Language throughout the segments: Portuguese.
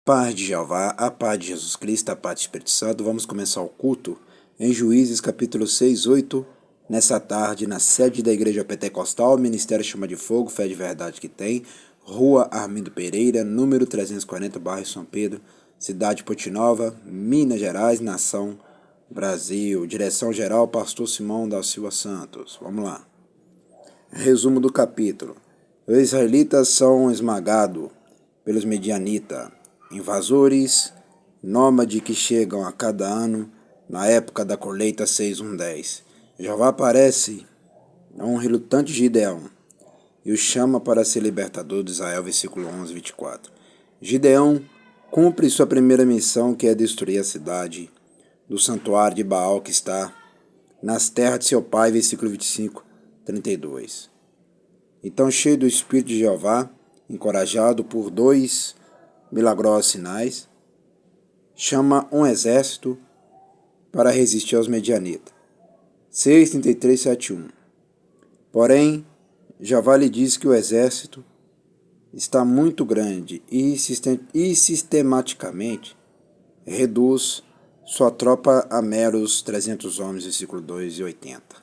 Paz de Jeová, a paz de Jesus Cristo, a paz do Espírito Santo. Vamos começar o culto em Juízes capítulo 6, 8, nessa tarde, na sede da Igreja Pentecostal, Ministério Chama de Fogo, Fé de Verdade que tem, Rua Armindo Pereira, número 340, bairro São Pedro, cidade de Potinova, Minas Gerais, nação Brasil. Direção geral, Pastor Simão da Silva Santos. Vamos lá. Resumo do capítulo. Os israelitas são esmagados pelos medianitas, invasores nômades que chegam a cada ano na época da colheita 6:10. Jeová aparece a um relutante Gideão e o chama para ser libertador de Israel, versículo 11, 24. Gideão cumpre sua primeira missão, que é destruir a cidade do santuário de Baal que está nas terras de seu pai, versículo 25, 32. Então, cheio do Espírito de Jeová, encorajado por dois milagrosos sinais, chama um exército para resistir aos medianitas. 6:33-71. Porém, Jeová lhe diz que o exército está muito grande e sistematicamente reduz sua tropa a meros 300 homens, versículo 2 e 80.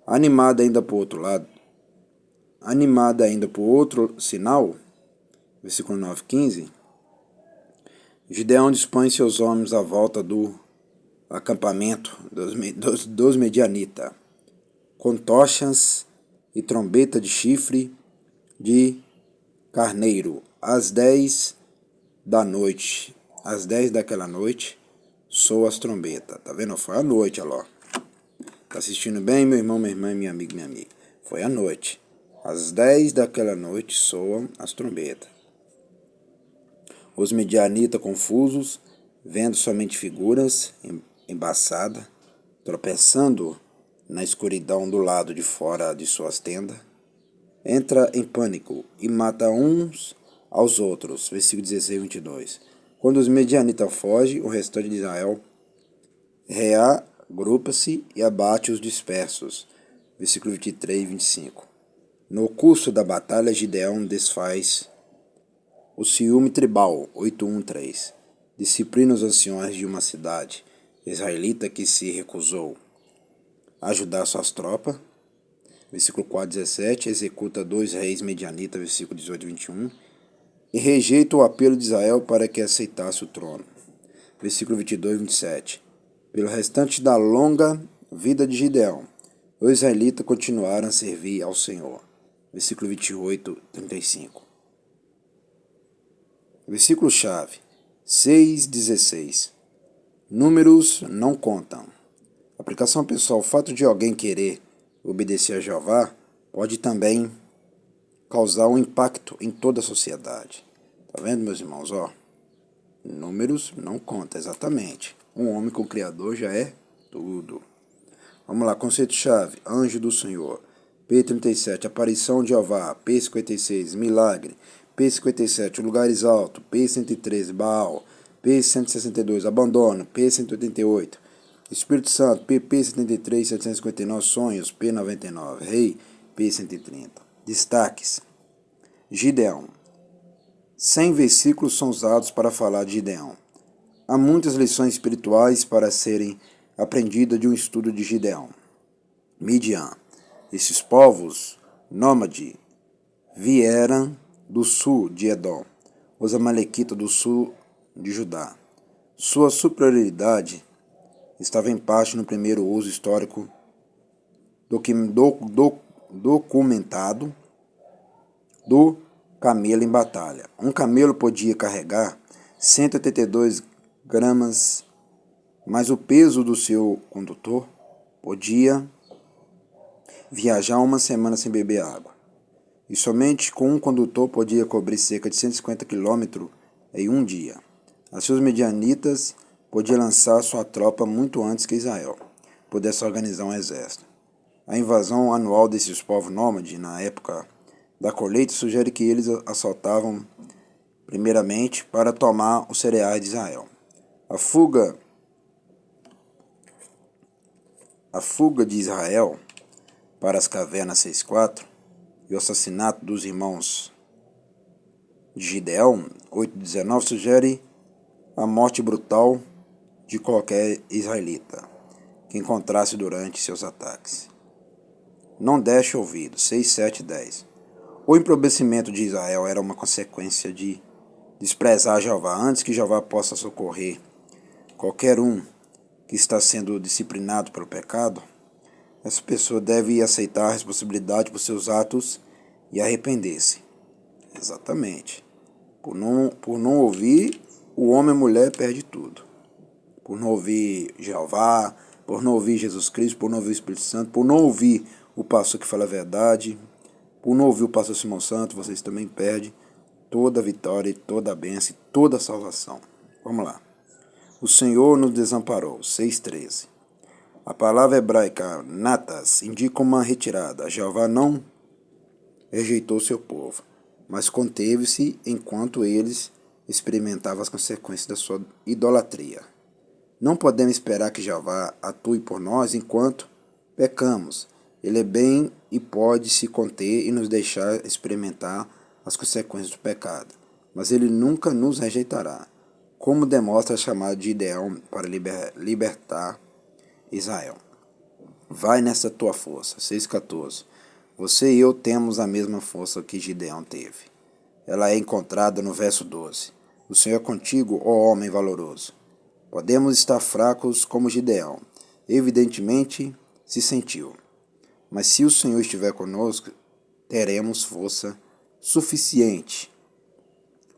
Animada ainda por outro sinal, versículo 9 e 15, Gideão dispõe seus homens à volta do acampamento dos medianitas, com tochas e trombeta de chifre de carneiro. Às 10 da noite, às 10 daquela noite, soam as trombetas. Tá vendo? Foi à noite, olha lá. Tá assistindo bem, meu irmão, minha irmã, minha amiga, minha amiga? Foi à noite. Às 10 daquela noite soam as trombetas. Os medianitas, confusos, vendo somente figuras embaçadas, tropeçando na escuridão do lado de fora de suas tendas, entra em pânico e mata uns aos outros. Versículo 16 e 22. Quando os medianitas fogem, o restante de Israel reagrupa-se e abate os dispersos. Versículo 23 e 25. No curso da batalha, Gideão desfaz o ciúme tribal, 8:1-3. Disciplina os anciões de uma cidade israelita que se recusou a ajudar suas tropas. Versículo 4:17. Executa 2 reis medianitas, versículo 18-21. E rejeita o apelo de Israel para que aceitasse o trono. Versículo 22-27. Pelo restante da longa vida de Gideão, os israelitas continuaram a servir ao Senhor. Versículo 28-35. Versículo-chave 6:16. Números não contam. Aplicação pessoal. O fato de alguém querer obedecer a Jeová pode também causar um impacto em toda a sociedade. Tá vendo, meus irmãos? Ó, números não contam, exatamente. Um homem com o Criador já é tudo. Vamos lá, conceito-chave. Anjo do Senhor. P37, aparição de Jeová. P56, milagre. P57, lugares altos. P113, Baal. P162, abandono. P188, Espírito Santo. PP73, 759, sonhos. P99, rei. P130. Destaques. Gideão. 100 versículos são usados para falar de Gideão. Há muitas lições espirituais para serem aprendidas de um estudo de Gideão. Midian. Esses povos nômades vieram do sul de Edom, os amalequitas do sul de Judá. Sua superioridade estava em parte no primeiro uso histórico documentado do camelo em batalha. Um camelo podia carregar 182 gramas, mas o peso do seu condutor podia viajar uma semana sem beber água. E somente com um condutor podia cobrir cerca de 150 quilômetros em um dia. Assim, os medianitas podiam lançar sua tropa muito antes que Israel pudesse organizar um exército. A invasão anual desses povos nômades na época da colheita sugere que eles assaltavam primeiramente para tomar os cereais de Israel. A fuga de Israel para as cavernas 6:4 e o assassinato dos irmãos de Gideão, 8:19, sugere a morte brutal de qualquer israelita que encontrasse durante seus ataques. Não deixe ouvido, 6, 7, 10. O empobrecimento de Israel era uma consequência de desprezar Jeová. Antes que Jeová possa socorrer qualquer um que está sendo disciplinado pelo pecado, essa pessoa deve aceitar a responsabilidade por seus atos e arrepender-se. Exatamente. Por não ouvir, o homem e a mulher perde tudo. Por não ouvir Jeová, por não ouvir Jesus Cristo, por não ouvir o Espírito Santo, por não ouvir o pastor que fala a verdade, por não ouvir o pastor Simão Santo, vocês também perdem toda a vitória, toda a bênção, toda a salvação. Vamos lá. O Senhor nos desamparou, 6:13. A palavra hebraica natas indica uma retirada. Jeová não rejeitou seu povo, mas conteve-se enquanto eles experimentavam as consequências da sua idolatria. Não podemos esperar que Jeová atue por nós enquanto pecamos. Ele é bem e pode se conter e nos deixar experimentar as consequências do pecado, mas ele nunca nos rejeitará, como demonstra a chamada de Gideão para libertar Israel. Vai nessa tua força, 6:14. Você e eu temos a mesma força que Gideão teve. Ela é encontrada no verso 12. O Senhor é contigo, ó homem valoroso. Podemos estar fracos como Gideão. Evidentemente, se sentiu. Mas se o Senhor estiver conosco, teremos força suficiente.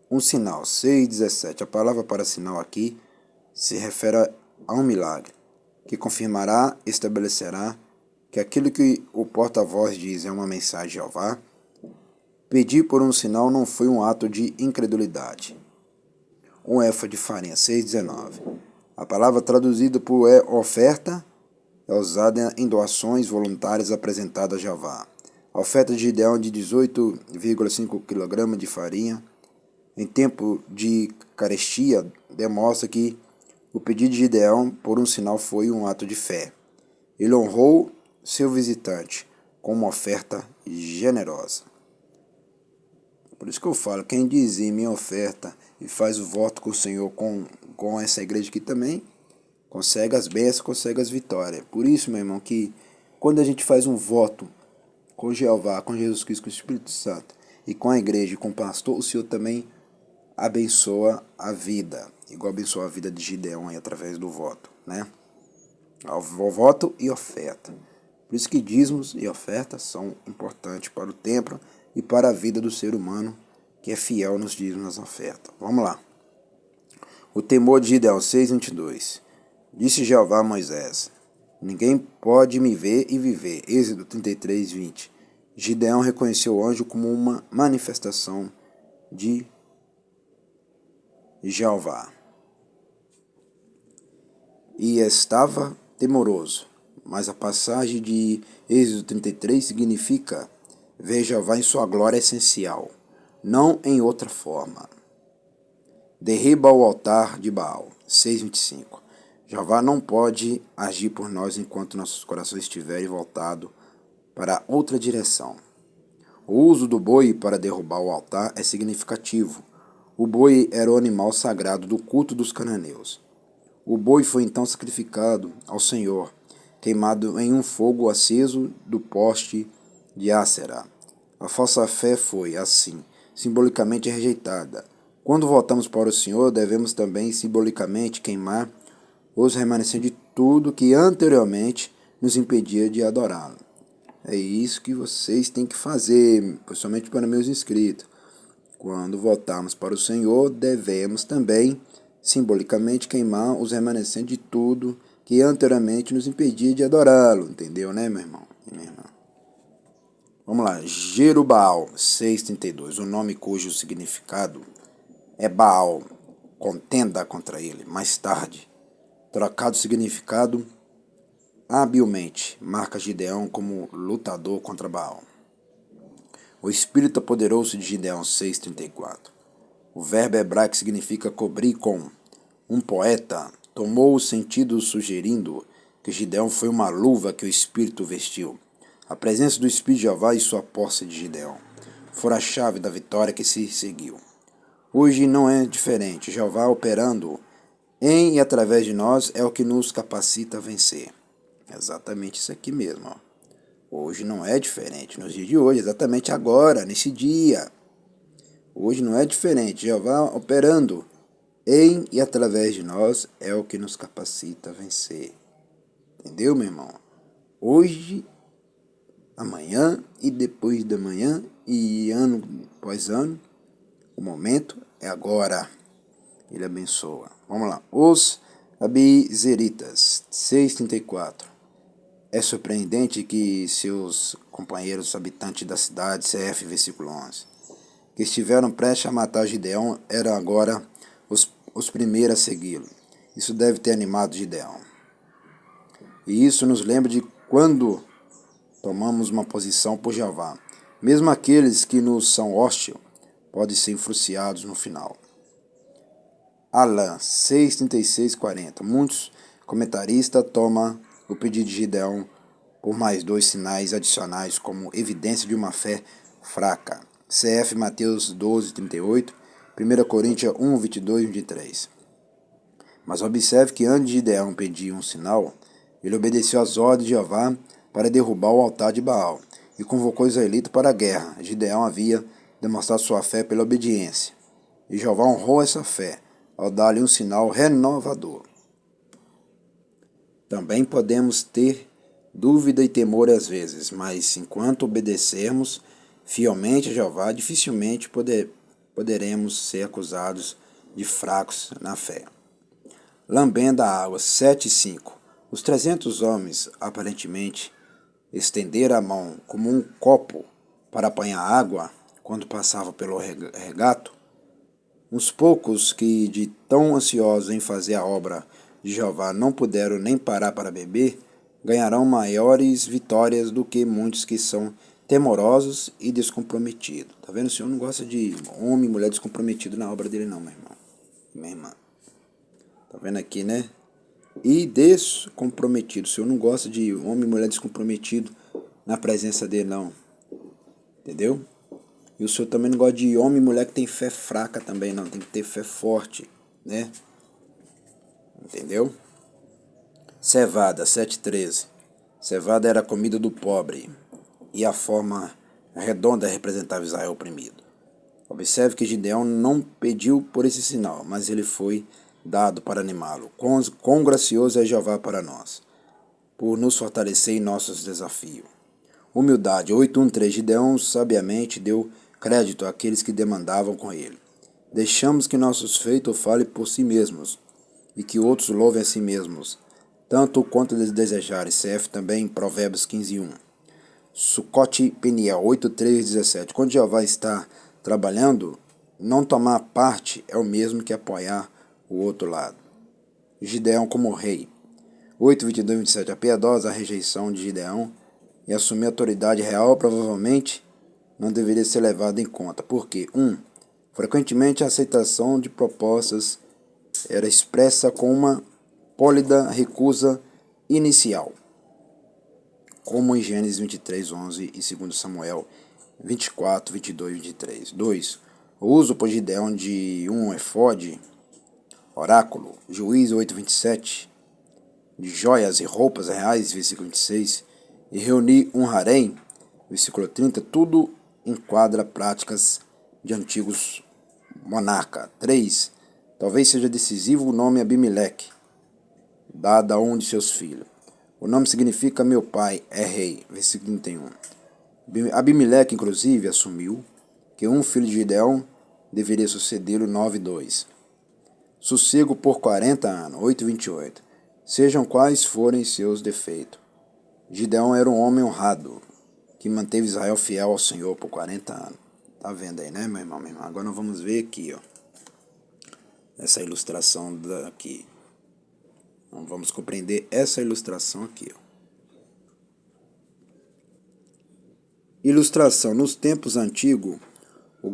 Um sinal, 6:17. A palavra para sinal aqui se refere a um milagre, que confirmará e estabelecerá que aquilo que o porta-voz diz é uma mensagem de Jeová. Pedir por um sinal não foi um ato de incredulidade. Um éfa de farinha, 6:19. A palavra traduzida por oferta é usada em doações voluntárias apresentadas a Jeová. A oferta de Gideão de 18,5 kg de farinha em tempo de carestia demonstra que o pedido de Gideão por um sinal foi um ato de fé. Ele honrou seu visitante com uma oferta generosa. Por isso que eu falo, quem dizime em oferta e faz o voto com o Senhor, com essa igreja aqui também, consegue as bênçãos, consegue as vitórias. Por isso, meu irmão, que quando a gente faz um voto com Jeová, com Jesus Cristo, com o Espírito Santo, e com a igreja, e com o pastor, o Senhor também abençoa a vida, igual abençoa a vida de Gideão aí, através do voto, né? O voto e oferta. Por isso que dízimos e ofertas são importantes para o templo e para a vida do ser humano que é fiel nos dízimos e nas ofertas. Vamos lá. O temor de Gideão, 6:22. Disse Jeová a Moisés: ninguém pode me ver e viver. Êxodo 33:20. Gideão reconheceu o anjo como uma manifestação de Jeová e estava temoroso. Mas a passagem de Êxodo 33 significa ver Jeová em sua glória essencial, não em outra forma. Derriba o altar de Baal, 6:25. Jeová não pode agir por nós enquanto nossos corações estiverem voltados para outra direção. O uso do boi para derrubar o altar é significativo. O boi era o animal sagrado do culto dos cananeus. O boi foi então sacrificado ao Senhor, queimado em um fogo aceso do poste de Ácera. A falsa fé foi, assim, simbolicamente rejeitada. Quando voltamos para o Senhor, devemos também simbolicamente queimar os remanescentes de tudo que anteriormente nos impedia de adorá-lo. É isso que vocês têm que fazer, principalmente para meus inscritos. Quando voltarmos para o Senhor, devemos também simbolicamente queimar os remanescentes de tudo que anteriormente nos impedia de adorá-lo. Entendeu, né, meu irmão e minha irmã? Vamos lá. Jerubaal, 6:32. O nome cujo significado é Baal, contenda contra ele. Mais tarde, trocado o significado habilmente, marca Gideão como lutador contra Baal. O espírito poderoso de Gideão, 6:34. O verbo hebraico significa cobrir com. Um poeta tomou o sentido sugerindo que Gideão foi uma luva que o espírito vestiu. A presença do Espírito de Jeová e sua posse de Gideão foram a chave da vitória que se seguiu. Hoje não é diferente. Jeová operando em e através de nós é o que nos capacita a vencer. Exatamente isso aqui mesmo. Ó. Hoje não é diferente. Nos dias de hoje, exatamente agora, nesse dia. Hoje não é diferente. Jeová operando em e através de nós é o que nos capacita a vencer. Entendeu, meu irmão? Hoje, amanhã e depois da manhã e ano após ano, o momento é agora. Ele abençoa. Vamos lá. Os Abizeritas, 6:34. É surpreendente que seus companheiros habitantes da cidade, CF, versículo 11, que estiveram prestes a matar Gideão, eram agora os primeiros a segui-lo. Isso deve ter animado Gideão. E isso nos lembra de quando tomamos uma posição por Jeová. Mesmo aqueles que nos são hostis podem ser influenciados no final. Alain, 6:36-40. Muitos comentaristas tomam o pedido de Gideão por mais 2 sinais adicionais como evidência de uma fé fraca. CF Mateus 12:38, 1 Coríntios 1:22-23. Mas observe que antes de Gideão pedir um sinal, ele obedeceu às ordens de Jeová para derrubar o altar de Baal e convocou os israelitas para a guerra. Gideão havia demonstrado sua fé pela obediência, e Jeová honrou essa fé ao dar-lhe um sinal renovador. Também podemos ter dúvida e temor às vezes, mas enquanto obedecermos fielmente a Jeová, dificilmente poderemos ser acusados de fracos na fé. Lambendo a água, 7:5. Os 300 homens, aparentemente, estenderam a mão como um copo para apanhar água quando passava pelo regato. Uns poucos que, de tão ansiosos em fazer a obra de Jeová, não puderam nem parar para beber, ganharão maiores vitórias do que muitos que são temorosos e descomprometidos. Tá vendo? O Senhor não gosta de homem e mulher descomprometido na obra dele não, meu irmão e minha irmã. Tá vendo aqui, né? E descomprometido. O Senhor não gosta de homem e mulher descomprometido na presença dele, não. Entendeu? E o Senhor também não gosta de homem e mulher que tem fé fraca também, não. Tem que ter fé forte, né? Entendeu? Cevada, 7:13. Cevada era a comida do pobre e a forma redonda representava Israel oprimido. Observe que Gideão não pediu por esse sinal, mas ele foi dado para animá-lo. Quão gracioso é Jeová para nós, por nos fortalecer em nossos desafios. Humildade, 8:13. Gideão sabiamente deu crédito àqueles que demandavam com ele. Deixamos que nossos feitos falem por si mesmos e que outros louvem a si mesmos, tanto quanto eles desejarem. CF também, Provérbios 15:1. Sucote Peniel, 8:3-17. Quando Jeová está trabalhando, não tomar parte é o mesmo que apoiar o outro lado. Gideão como rei. 8:22-27. A piedosa rejeição de Gideão e assumir a autoridade real provavelmente não deveria ser levada em conta. Por quê? 1. Frequentemente a aceitação de propostas era expressa com uma pólida recusa inicial, como em Gênesis 23:11 e 2 Samuel 24:22-23. 2. O uso por Gideão de um efode, oráculo, Juízes 8:27, de joias e roupas reais, versículo 26, e reunir um harém, versículo 30, tudo enquadra práticas de antigos monarcas. 3. Talvez seja decisivo o nome Abimeleque, dado a um de seus filhos. O nome significa meu pai é rei, versículo 31. Abimeleque, inclusive, assumiu que um filho de Gideão deveria sucedê-lo, 9:2. Sossego por 40 anos, 8:28. Sejam quais forem seus defeitos. Gideão era um homem honrado, que manteve Israel fiel ao Senhor por 40 anos. Tá vendo aí, né, meu irmão, minha irmã? Agora nós vamos ver aqui, ó. Essa ilustração daqui. Então, vamos compreender essa ilustração aqui, ó. Ilustração. Nos tempos antigos, o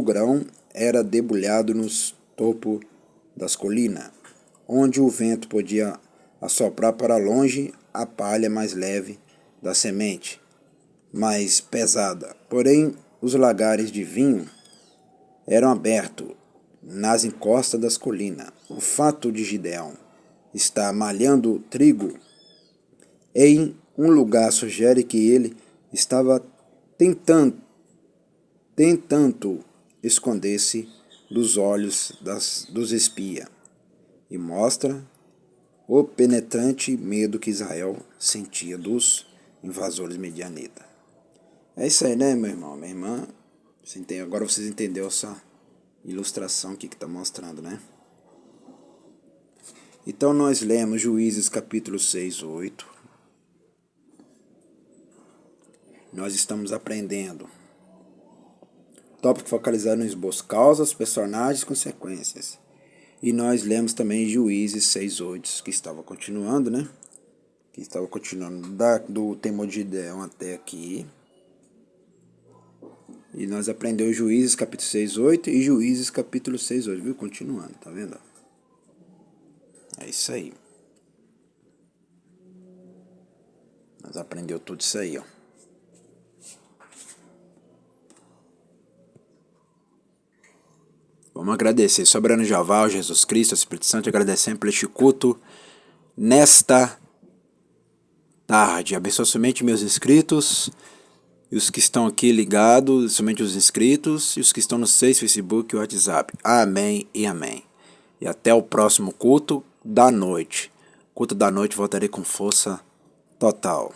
grão era debulhado nos topos das colinas, onde o vento podia assoprar para longe a palha mais leve da semente. mais pesada. Porém, os lagares de vinho eram abertos nas encostas das colinas. O fato de Gideão estar malhando trigo em um lugar sugere que ele estava tentando esconder-se dos olhos dos espias e mostra o penetrante medo que Israel sentia dos invasores medianitas. É isso aí, né, meu irmão? Minha irmã, agora vocês entenderam essa ilustração aqui que está mostrando, né? Então nós lemos Juízes capítulo 6, 8. Nós estamos aprendendo. Tópico focalizado no esboço: causas, personagens, consequências. E nós lemos também Juízes 6, 8, que estava continuando, né? Que estava continuando do temor de Gideão até aqui. E nós aprendemos Juízes capítulo 6, 8 e Juízes capítulo 6, 8, viu? Continuando, tá vendo? É isso aí. Nós aprendemos tudo isso aí, ó. Vamos agradecer, soberano Jeová, ao Jesus Cristo, ao Espírito Santo, agradecendo por este culto nesta tarde. Abençoa somente meus inscritos e os que estão aqui ligados, somente os inscritos e os que estão no Facebook e WhatsApp. Amém e amém. E até o próximo culto da noite. Culto da noite, voltarei com força total.